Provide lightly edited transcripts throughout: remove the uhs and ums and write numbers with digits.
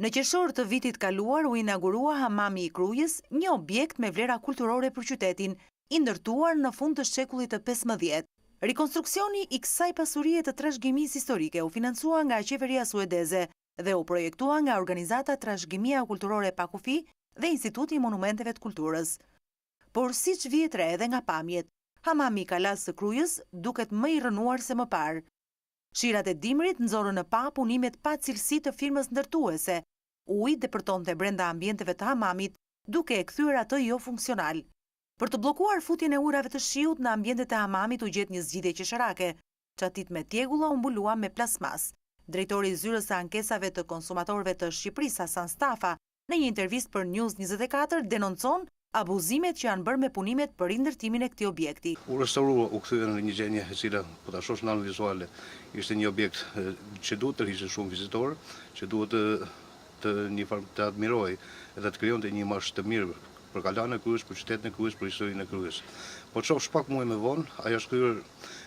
Në qershor të vitit kaluar u inaugurua Hamami i Krujës, një objekt me vlera kulturore për qytetin, i ndërtuar në fund të shekullit të 15. Rekonstruksioni i kësaj pasurie të trashëgimisë historike u financua nga qeveria suedeze dhe u projektua nga organizata Trashëgimia Kulturore pa kufi dhe Instituti i Monumenteve të Kulturës. Por siç vihet re edhe nga pamjet, Hamami i Kalas së Krujës duket më i rënuar se më parë. Shirat e dimrit nxorën në pa punimet pa cilësi të firmës ndërtuese. Uji depërtonte brenda ambienteve të hamamit, duke e kthyer atë jo funksional. Për të bllokuar futjen e ujrave të shiut në ambientet e hamamit u gjet një zgjidhje qesharake. Çatit me tjegulla u mbuluan me plasmas. Drejtori i zyrës së ankesave të konsumatorëve të Shqipërisë, Hasan Stafa, në një intervistë për News 24 denoncon abuzimet që janë bërë me punimet për rindërtimin e këtij objekti. U restaurua, u kthye në një gjendje e cila, po ta shohësh në anën vizuale, ishte një objekt që duhet të rrishte shumë vizitorë, që duhet të të admiroj edhe të krijonte një imazh të mirë për Kalanën e Krujës, për qytetin e Krujës, për historinë e Krujës. Po çoft pak muaj më vonë, ajo është kryer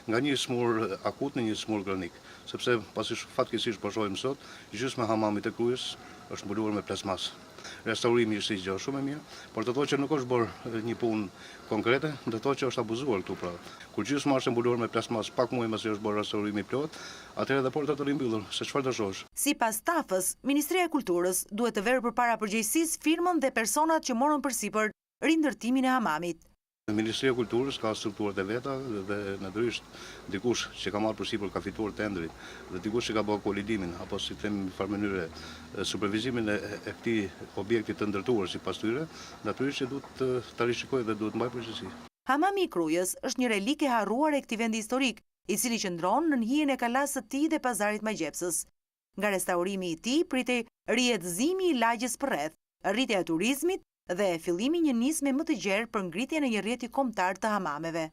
nga një smur akut në një smur kronik, sepse pasi fatkeqësisht po shohim sot, gjysma hamamit të Krujës është mbuluar me plasmas. Restaurimi ishte gjë shumë e mirë, por të thotë që nuk është bërë një punë konkrete, do të thotë që është abuzuar këtu pra. Kur gjysma është mbuluar me plasmas pak muaj pasi është bërë restaurimi plot, atëherë edhe portat të rimbyllur, se çfarë të shohësh. Sipas Stafës, Ministria e Kulturës duhet të verë përpara përgjegjësisë firmën dhe personat që morën përsipër rindërtimin e hamamit. Ministria e Kulturës ka strukturat e veta dhe natyrisht dikush që ka marrë përsipër ka fituar tendrin dhe dikush që ka bërë kolidimin apo si them në farë mënyrë supervizimin e këtij objekti të ndërtuar sipas tyre, natyrisht që duhet ta rishikojë dhe duhet të mbajë përgjegjësi. Hamami i Krujës është një relik e harruar e këtij vendi historik, i cili qëndron në hijen e kalasë së tij dhe pazarit Majgjepsës. Nga restaurimi i tij pritej rihetëzimi i lagjes përreth, rritja e turizmit dhe fillimi një nisme më të gjerë për ngritjen e një rrjeti kombëtar të hamameve.